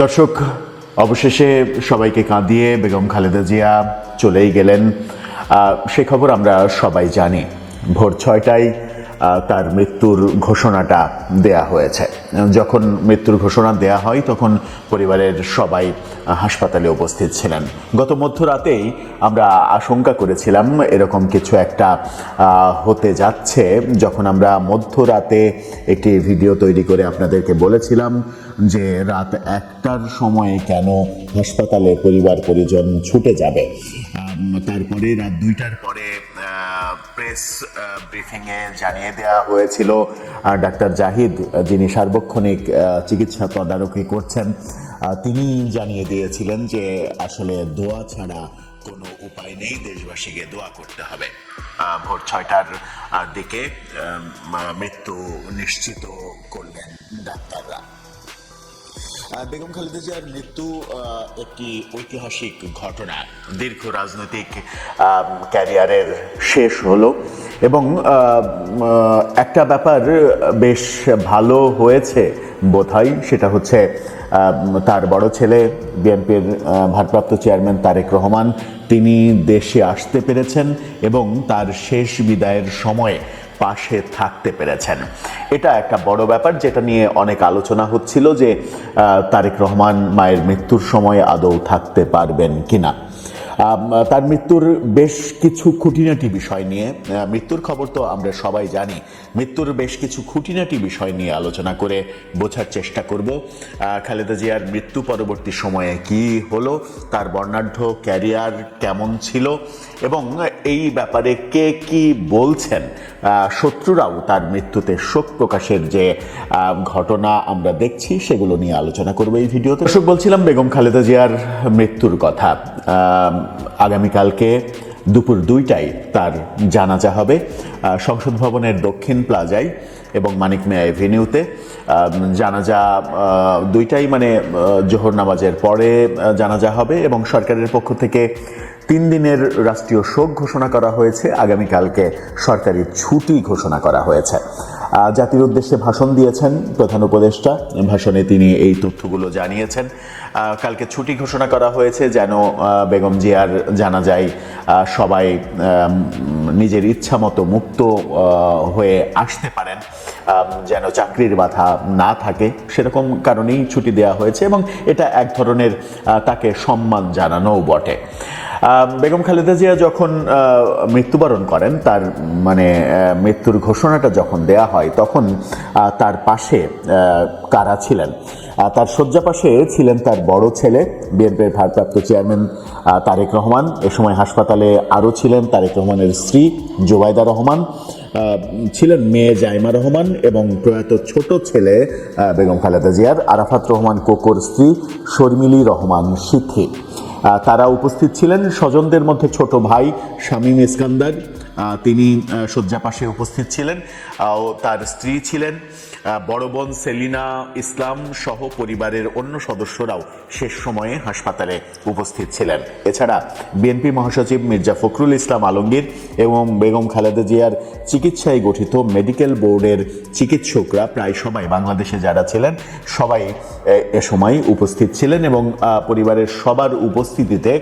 দর্শক, অবশেষে সবাইকে কাঁদিয়ে বেগম খালেদা জিয়া চলেই গেলেন। সে খবর আমরা সবাই জানি। ভোর 6টায় তার মৃত্যুর ঘোষণাটা দেয়া হয়েছে। যখন মৃত্যুর ঘোষণা দেয়া হয় তখন পরিবারের সবাই হাসপাতালে উপস্থিত ছিলেন। গত মধ্যরাতেই আমরা আশঙ্কা করেছিলাম এরকম কিছু একটা হতে যাচ্ছে, যখন আমরা মধ্যরাতে একটি ভিডিও তৈরি করে আপনাদেরকে বলেছিলাম যে রাত 1টার সময়ে কেন হাসপাতালে পরিবার পরিজন ছুটে যাবে। তারপরে রাত 2টার পরে প্রেস ব্রিফিংয়ে জানিয়ে দেওয়া হয়েছিল ডাক্তার জাহিদ, যিনি সার্বক্ষণিক চিকিৎসা তদারকি করছেন, তিনি জানিয়ে দিয়েছিলেন যে আসলে দোয়া ছাড়া কোনো উপায় নেই, দেশবাসীকে দোয়া করতে হবে। ভোর 6টার দিকে মৃত্যু নিশ্চিত করলেন ডাক্তাররা। বেগম খালেদা জিয়ার মৃত্যু একটি ঐতিহাসিক ঘটনা। দীর্ঘ রাজনৈতিক ক্যারিয়ারের শেষ হলো এবং একটা ব্যাপার বেশ ভালো হয়েছে বোধহয়, সেটা হচ্ছে তার বড় ছেলে বিএনপির ভারপ্রাপ্ত চেয়ারম্যান তারেক রহমান, তিনি দেশে আসতে পেরেছেন এবং তার শেষ বিদায়ের সময়ে পাশে থাকতে পেরেছেন। এটা একটা বড় ব্যাপার, যেটা নিয়ে অনেক আলোচনা হচ্ছিল যে তারেক রহমান মায়ের মৃত্যুর সময় আদৌ থাকতে পারবেন কিনা। তার মৃত্যুর বেশ কিছু খুঁটিনাটি বিষয় নিয়ে, মৃত্যুর খবর তো আমরা সবাই জানি, মৃত্যুর বেশ কিছু খুঁটিনাটি বিষয় নিয়ে আলোচনা করে বোঝার চেষ্টা করব খালেদা জিয়ার মৃত্যু পরবর্তী সময়ে কি হলো, তার বর্ণাঢ্য ক্যারিয়ার কেমন ছিল এবং এই ব্যাপারে কে কি বলছেন। শত্রুরাও তার মৃত্যুতে শোক প্রকাশের যে ঘটনা আমরা দেখছি সেগুলো নিয়ে আলোচনা করবো এই ভিডিওতে। দর্শক, বলছিলাম বেগম খালেদা জিয়ার মৃত্যুর কথা। আগামীকালকে দুপুর 2টায় তার জানাজা হবে সংসদ ভবনের দক্ষিণ প্লাজায় এবং মানিক মিয়া এভিনিউতে। জানাজা 2টায় মানে জোহর নামাজের পরে জানাজা হবে এবং সরকারের পক্ষ থেকে 3 দিনের রাষ্ট্রীয় শোক ঘোষণা করা হয়েছে। আগামীকালকে সরকারি ছুটি ঘোষণা করা হয়েছে। জাতির উদ্দেশ্যে ভাষণ দিয়েছেন প্রধান উপদেষ্টা, ভাষণে তিনি এই তথ্যগুলো জানিয়েছেন। কালকে ছুটি ঘোষণা করা হয়েছে যেন বেগম জিয়ার জানাজায় সবাই নিজের ইচ্ছা মতো মুক্ত হয়ে আসতে পারেন, যেন চাকরির বাধা না থাকে, সেরকম কারণেই ছুটি দেওয়া হয়েছে এবং এটা এক ধরনের তাকে সম্মান জানানোও বটে। বেগম খালেদা জিয়া যখন মৃত্যুবরণ করেন, তার মানে মৃত্যুর ঘোষণাটা যখন দেয়া হয়, তখন তার পাশে কারা ছিলেন? তার শয্যা পাশে ছিলেন তার বড় ছেলে বিএনপির ভারপ্রাপ্ত চেয়ারম্যান তারেক রহমান। এ সময় হাসপাতালে আরও ছিলেন তারেক রহমানের স্ত্রী জোবাইদা রহমান, ছিলেন মেয়ে জাইমা রহমান এবং প্রয়াত ছোট ছেলে বেগম খালেদা জিয়ার আরাফাত রহমান কোকোর স্ত্রী শর্মিলী রহমান সিথি। তারা উপস্থিত ছিলেন। স্বজনদের মধ্যে ছোট ভাই শামীম ইস্কান্দার, তিনি শয্যা পাশে উপস্থিত ছিলেন, ও তার স্ত্রী ছিলেন। বড় বোন সেলিনা ইসলাম সহ পরিবারের অন্য সদস্যরাও শেষ সময়ে হাসপাতালে উপস্থিত ছিলেন। এছাড়া বিএনপি মহাসচিব মির্জা ফখরুল ইসলাম আলমগীর এবং বেগম খালেদা জিয়ার চিকিৎসায় গঠিত মেডিকেল বোর্ডের চিকিৎসকরা প্রায় সবাই, বাংলাদেশে যারা ছিলেন সবাই এ সময় উপস্থিত ছিলেন এবং পরিবারের সবার উপস্থিতিতে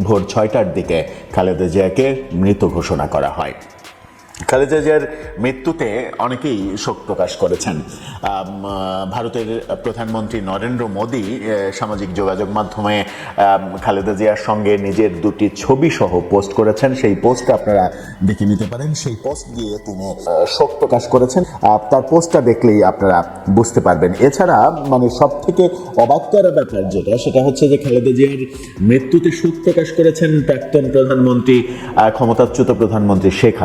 ভোর 6টার দিকে খালেদা জিয়াকে মৃত ঘোষণা করা হয়। খালেদা জিয়ার মৃত্যুতে অনেকেই শোক প্রকাশ করেছেন। ভারতের প্রধানমন্ত্রী নরেন্দ্র মোদী সামাজিক যোগাযোগ মাধ্যমে খালেদা জিয়ার সঙ্গে নিজের 2টি ছবি সহ পোস্ট করেছেন। সেই পোস্টটা আপনারা দেখে নিতে পারেন। সেই পোস্ট দিয়ে তিনি শোক প্রকাশ করেছেন। তার পোস্টটা দেখলেই আপনারা বুঝতে পারবেন। এছাড়া মানে সব থেকে অবাক করা ব্যাপার যেটা, সেটা হচ্ছে যে খালেদা জিয়ার মৃত্যুতে শোক প্রকাশ করেছেন প্রাক্তন প্রধানমন্ত্রী, ক্ষমতাচ্যুত প্রধানমন্ত্রী শেখ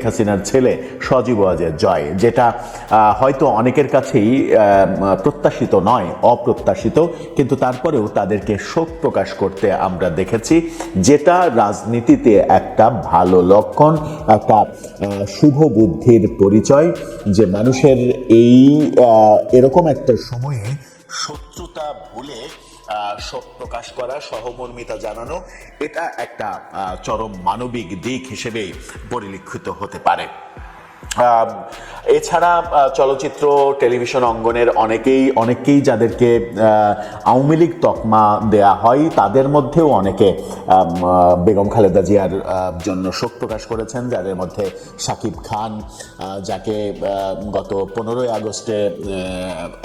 হাসিনার ছেলে সজীব ওয়াজেদ জয়, যেটা হয়তো অনেকের কাছেই প্রত্যাশিত নয়, অপ্রত্যাশিত, কিন্তু তারপরেও তাদেরকে শোক প্রকাশ করতে আমরা দেখেছি, যেটা রাজনীতিতে একটা ভালো লক্ষণ, একটা শুভ বুদ্ধির পরিচয়, যে মানুষের এরকম একটা সময়ে শত্রুতা ভুলে শোক প্রকাশ করা, সহমর্মিতা জানানো, এটা একটা চরম মানবিক দিক হিসেবে পরিলক্ষিত হতে পারে। আহ, এছাড়া চলচ্চিত্র টেলিভিশন অঙ্গনের অনেকেই যাদেরকে আওয়ামী লীগ তকমা দেয়া হয় তাদের মধ্যেও অনেকে বেগম খালেদা জিয়ার জন্য শোক প্রকাশ করেছেন, যাদের মধ্যে শাকিব খান, যাকে গত 15ই আগস্টে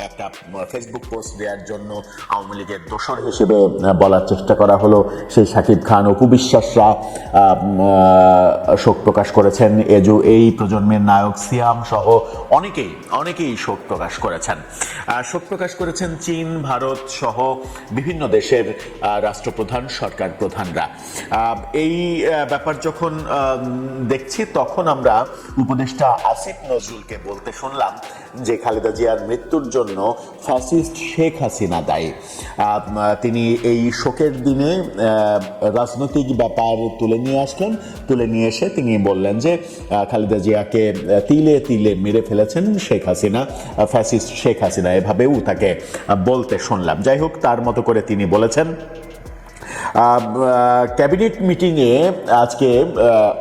একটা ফেসবুক পোস্ট দেওয়ার জন্য আওয়ামী লীগের দোসর হিসেবে বলার চেষ্টা করা হলো, সেই শাকিব খান, অপু বিশ্বাসরা শোক প্রকাশ করেছেন। এই প্রজন্মের নায়ক সিয়াম সহ অনেকেই শোক প্রকাশ করেছেন। শোক প্রকাশ করেছেন চীন, ভারত সহ বিভিন্ন দেশের রাষ্ট্রপ্রধান, সরকার প্রধানরা। এই ব্যাপার যখন দেখছি তখন আমরা উপদেষ্টা আসিফ নজরুলকে বলতে শুনলাম যে খালেদা জিয়ার মৃত্যুর জন্য ফ্যাসিস্ট শেখ হাসিনা দায়ী। তিনি এই শোকের দিনে রাজনৈতিক ব্যাপার তুলে নিয়ে এসে তিনি বললেন যে খালেদা জিয়াকে তিলে তিলে মেরে ফেলেছেন শেখ হাসিনা, ফ্যাসিস্ট শেখ হাসিনা, এভাবেও তাকে বলতে শুনলাম। যাই হোক, তার মতো করে তিনি বলেছেন। ক্যাবিনেট মিটিংয়ে আজকে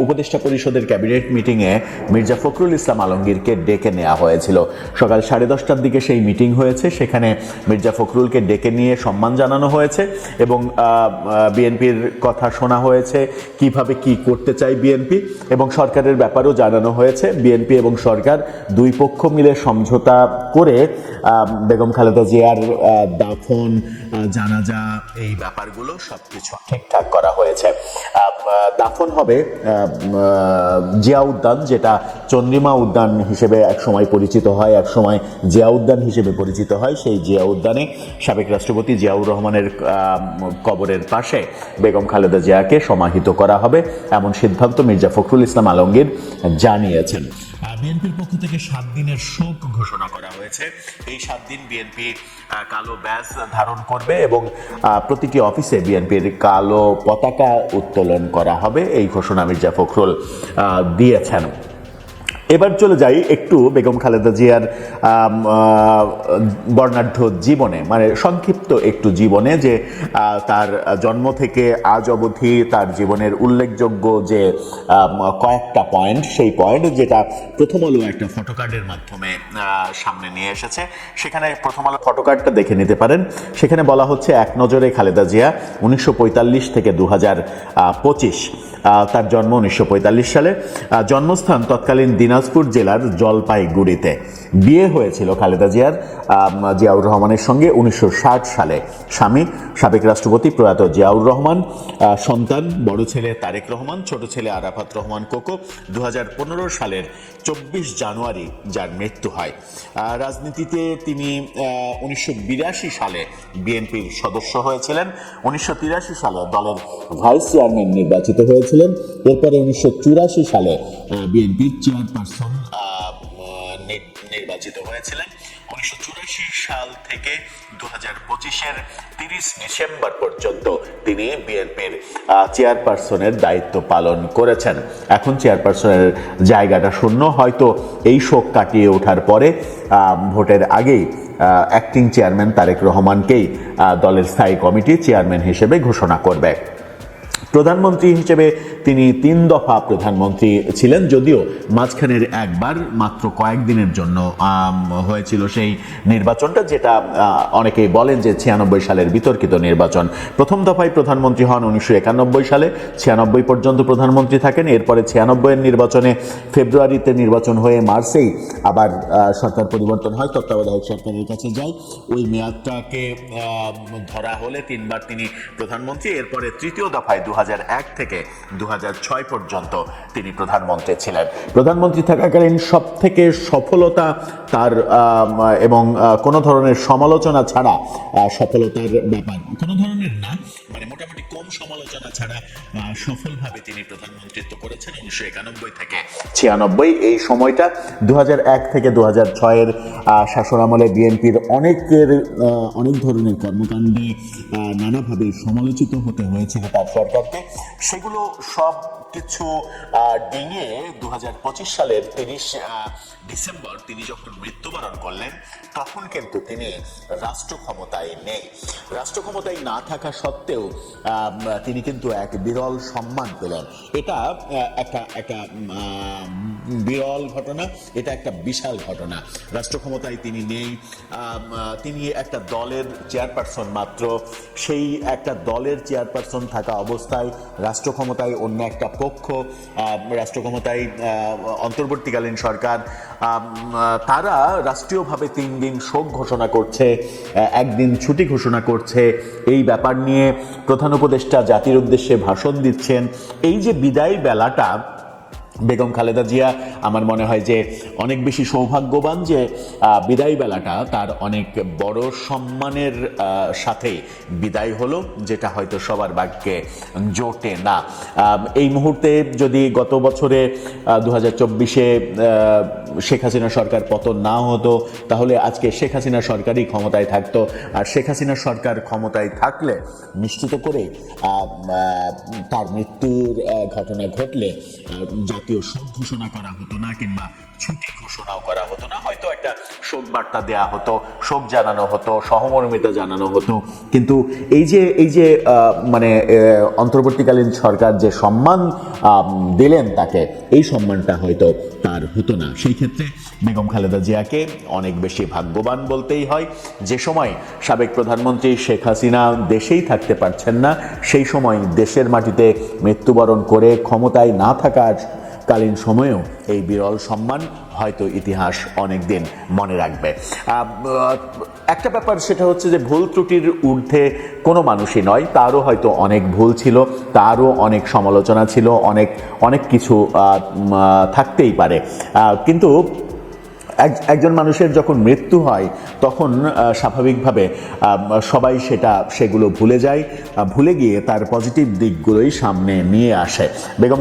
উপদেষ্টা পরিষদের ক্যাবিনেট মিটিংয়ে মির্জা ফখরুল ইসলাম আলমগীরকে ডেকে নেওয়া হয়েছিল। সকাল 10:30টার দিকে সেই মিটিং হয়েছে। সেখানে মির্জা ফখরুলকে ডেকে নিয়ে সম্মান জানানো হয়েছে এবং বিএনপির কথা শোনা হয়েছে, কিভাবে কি করতে চায় বিএনপি, এবং সরকারের ব্যাপারেও জানানো হয়েছে। বিএনপি এবং সরকার দুই পক্ষ মিলে সমঝোতা করে বেগম খালেদা জিয়ার দাফন, জানাজা, এই ব্যাপারগুলো সবকিছু ঠিকঠাক করা হয়েছে। দাফন হবে জিয়া উদ্যান, যেটা চন্দ্রিমা উদ্যান হিসেবে একসময় পরিচিত হয়, একসময় জিয়া উদ্যান হিসেবে পরিচিত হয়। সেই জিয়া উদ্যানে সাবেক রাষ্ট্রপতি জিয়াউর রহমানের কবরের পাশে বেগম খালেদা জিয়াকে সমাহিত করা হবে, এমন সিদ্ধান্ত মির্জা ফখরুল ইসলাম আলমগীর জানিয়েছেন। বিএনপির পক্ষ থেকে 7 দিনের শোক ঘোষণা করা হয়েছে। এই 7 দিন বিএনপি কালো ব্যাজ ধারণ করবে এবং প্রতিটি অফিসে বিএনপির কালো পতাকা উত্তোলন করা হবে, এই ঘোষণা মির্জা ফখরুল দিয়েছেন। এবার চলে যাই একটু বেগম খালেদা জিয়ার বর্ণাঢ্য জীবনে, মানে সংক্ষিপ্ত একটু জীবনে, যে তার জন্ম থেকে আজ অবধি তার জীবনের উল্লেখযোগ্য যে কয়েকটা পয়েন্ট, সেই পয়েন্ট যেটা প্রথম আলো একটা ফটোকার্ডের মাধ্যমে সামনে নিয়ে এসেছে। সেখানে প্রথম আলো ফটোকার্ডটা দেখে নিতে পারেন। সেখানে বলা হচ্ছে এক নজরে খালেদা জিয়া 1945 থেকে 2025। তার জন্ম 1945 সালে। জন্মস্থান তৎকালীন দিনাজপুর জেলার জলপাইগুড়িতে। বিয়ে হয়েছিল খালেদা জিয়ার জিয়াউর রহমানের সঙ্গে 1960 সালে। স্বামী সাবেক রাষ্ট্রপতি প্রয়াত জিয়াউর রহমান। সন্তান বড় ছেলে তারেক রহমান, ছোট ছেলে আরাফাত রহমান কোকো। 2015 সালের 24 জানুয়ারি যার মৃত্যু হয়। রাজনীতিতে তিনি 1982 সালে বিএনপির সদস্য হয়েছিলেন। 1983 সালে দলের ভাইস চেয়ারম্যান নির্বাচিত হয়েছিলেন। এরপরে 1984 সালে বিএনপির চেয়ারপারসন নির্বাচিত হয়েছিলেন। 1984 সাল থেকে 2025-এর 30 ডিসেম্বর পর্যন্ত তিনি বিএনপির চেয়ারপারসনের দায়িত্ব পালন করেছেন। এখন চেয়ারপারসনের জায়গাটা শূন্য। হয়তো এই শোক কাটিয়ে ওঠার পরে ভোটের আগেই অ্যাক্টিং চেয়ারম্যান তারেক রহমানকেই দলের স্থায়ী কমিটি চেয়ারম্যান হিসেবে ঘোষণা করবে। প্রধানমন্ত্রী হিসেবে তিনি 3 দফা প্রধানমন্ত্রী ছিলেন, যদিও মাঝখানের একবার মাত্র কয়েকদিনের জন্য হয়েছিল সেই নির্বাচনটা, যেটা অনেকেই বলেন যে 96 সালের বিতর্কিত নির্বাচন। প্রথম দফায় প্রধানমন্ত্রী হন 1991 সালে, 96 পর্যন্ত প্রধানমন্ত্রী থাকেন। এরপরে 96-এর নির্বাচনে ফেব্রুয়ারিতে নির্বাচন হয়ে মার্চেই আবার সরকার পরিবর্তন হয়, তত্ত্বাবধায়ক সরকারের কাছে যায়। ওই মেয়াদটাকে ধরা হলে 3 বার তিনি প্রধানমন্ত্রী। এরপরে তৃতীয় দফায় 2001 থেকে 2006 পর্যন্ত তিনি প্রধানমন্ত্রী ছিলেন। প্রধানমন্ত্রী থাকাকালীন সব থেকে সফলতা তার এবং কোনো ধরনের সমালোচনা ছাড়া, সফলতার ব্যাপার কোনো ধরনের না, মানে মোটামুটি কম সমালোচনা ছাড়া সফলভাবে তিনি প্রধানমন্ত্রিত্ব করেছেন 1991 থেকে 96। এই সময়টা 2001 থেকে 2006-এর শাসনামলে বিএনপির অনেক ধরনের কর্মকাণ্ডে নানাভাবে সমালোচিত হতে হয়েছিল তার সরকারকে। সেগুলো সব কিছু ডিঙিয়ে 2025 সালের 30 ডিসেম্বর তিনি যখন মৃত্যুবরণ করলেন, তখন কিন্তু তিনি রাষ্ট্র ক্ষমতায় নেই। রাষ্ট্র ক্ষমতায় না থাকা সত্ত্বেও তিনি কিন্তু এক বিরল সম্মান পেলেন। এটা একটা বিরল ঘটনা, এটা একটা বিশাল ঘটনা। রাষ্ট্র ক্ষমতায় তিনি নেই, তিনি একটা দলের চেয়ারপারসন মাত্র। সেই একটা দলের চেয়ারপারসন থাকা অবস্থায় রাষ্ট্র ক্ষমতায় অন্য একটা পক্ষ, রাষ্ট্র ক্ষমতায় অন্তর্বর্তীকালীন সরকার, তারা রাষ্ট্রীয়ভাবে 3 দিন শোক ঘোষণা করছে, একদিন ছুটি ঘোষণা করছে। এই ব্যাপার নিয়ে প্রধান উপদেষ্টা জাতির উদ্দেশ্যে ভাষণ দিচ্ছেন। এই যে বিদায় বেলাটা, বেগম খালেদা জিয়া আমার মনে হয় যে অনেক বেশি সৌভাগ্যবান যে বিদায় বেলাটা তার অনেক বড় সম্মানের সাথে বিদায় হলো, যেটা হয়তো সবার ভাগ্যে জোটে না। এই মুহূর্তে যদি গত বছরে 2024-এ শেখ হাসিনা সরকার পতন না হতো, তাহলে আজকে শেখ হাসিনা সরকারই ক্ষমতায় থাকতো। আর শেখ হাসিনা সরকার ক্ষমতায় থাকলে নিশ্চিত করে তার মৃত্যুর ঘটনা ঘটলে জাতীয় শোক ঘোষণা করা হতো না, কিংবা ছুটি ঘোষণাও করা হতো না, হয়তো একটা শোক বার্তা দেয়া হতো, শোক জানানো হতো, সহমর্মিতা জানানো হতো। কিন্তু এই যে মানে অন্তর্বর্তীকালীন সরকার যে সম্মান দিলেন তাকে, এই সম্মানটা হয়তো তার হতো না। সেই ক্ষেত্রে বেগম খালেদা জিয়াকে অনেক বেশি ভাগ্যবান বলতেই হয়। যে সময় সাবেক প্রধানমন্ত্রী শেখ হাসিনা দেশেই থাকতে পারছেন না, সেই সময় দেশের মাটিতে মৃত্যুবরণ করে ক্ষমতায় না থাকার কালীন সময়েও এই বিরল সম্মান হয়তো ইতিহাস অনেক দিন মনে রাখবে। একটা ব্যাপার সেটা হচ্ছে যে ভুল ত্রুটির ঊর্ধ্বে কোনো মানুষই নয়, তারও হয়তো অনেক ভুল ছিল, তারও অনেক সমালোচনা ছিল, অনেক কিছু থাকতেই পারে। কিন্তু একজন মানুষের যখন মৃত্যু হয় তখন স্বাভাবিকভাবে সবাই সেগুলো ভুলে যায়, ভুলে গিয়ে তার পজিটিভ দিকগুলোই সামনে নিয়ে আসে। বেগম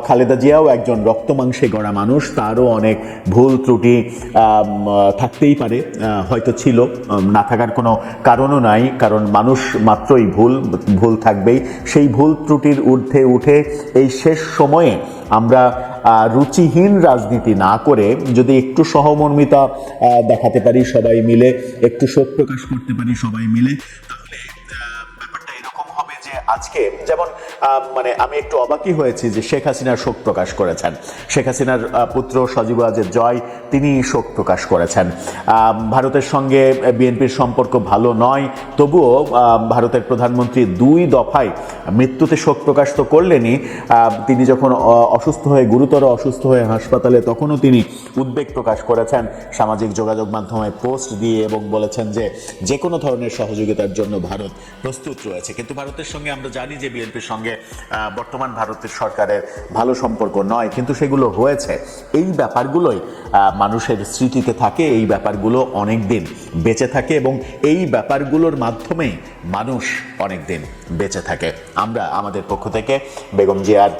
খালেদা জিয়াও একজন রক্ত মাংসে গড়া মানুষ, তারও অনেক ভুল ত্রুটি থাকতেই পারে, হয়তো ছিল, না থাকার কোনো কারণও নাই, কারণ মানুষ মাত্রই ভুল থাকবেই। সেই ভুল ত্রুটির ঊর্ধ্বে উঠে এই শেষ সময়ে আমরা রুচিহীন রাজনীতি না করে যদি একটু সহমর্মিতা দেখাতে পারি সবাই মিলে, একটু শোক প্রকাশ করতে পারি সবাই মিলে, তাহলে ব্যাপারটা এরকম হবে যে আজকে যেমন মানে আমি একটু অবাকই হয়েছি যে শেখ হাসিনার শোক প্রকাশ করেছেন, শেখ হাসিনার পুত্র সজীব ওয়াজেদ জয় তিনি শোক প্রকাশ করেছেন। ভারতের সঙ্গে বিএনপির সম্পর্ক ভালো নয়, তবুও ভারতের প্রধানমন্ত্রী 2 দফায় মৃত্যুতে শোক প্রকাশ তো করলেনই, তিনি যখন গুরুতর অসুস্থ হয়ে হাসপাতালে, তখনও তিনি উদ্বেগ প্রকাশ করেছেন সামাজিক যোগাযোগ মাধ্যমে পোস্ট দিয়ে, এবং বলেছেন যে কোনো ধরনের সহযোগিতার জন্য ভারত প্রস্তুত রয়েছে। কিন্তু ভারতের সঙ্গে আমরা জানি যে বিএনপির সঙ্গে বর্তমান ভারতের সরকারের ভালো সম্পর্ক নয়, কিন্তু সেগুলো হয়েছে। এই ব্যাপারগুলোই মানুষের স্মৃতিতে থাকে, এই ব্যাপারগুলো অনেক দিন বেঁচে থাকে, এবং এই ব্যাপারগুলোর মাধ্যমেই মানুষ অনেক দিন বেঁচে থাকে। আমরা আমাদের পক্ষ থেকে বেগম জিয়ার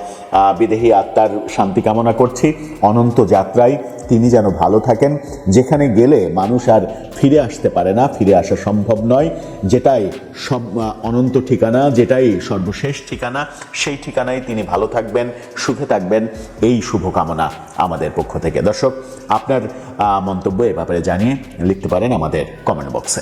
বিদেহী আত্মার শান্তি কামনা করছি। অনন্ত যাত্রায় তিনি যেন ভালো থাকেন, যেখানে গেলে মানুষ আর ফিরে আসতে পারে না, ফিরে আসা সম্ভব নয়, যেটাই অনন্ত ঠিকানা, যেটাই সর্বশেষ ঠিকানা, সেই ঠিকানায় তিনি ভালো থাকবেন, সুখে থাকবেন, এই শুভকামনা আমাদের পক্ষ থেকে। দর্শক, আপনার মন্তব্য এ ব্যাপারে জানিয়ে লিখতে পারেন আমাদের কমেন্ট বক্সে।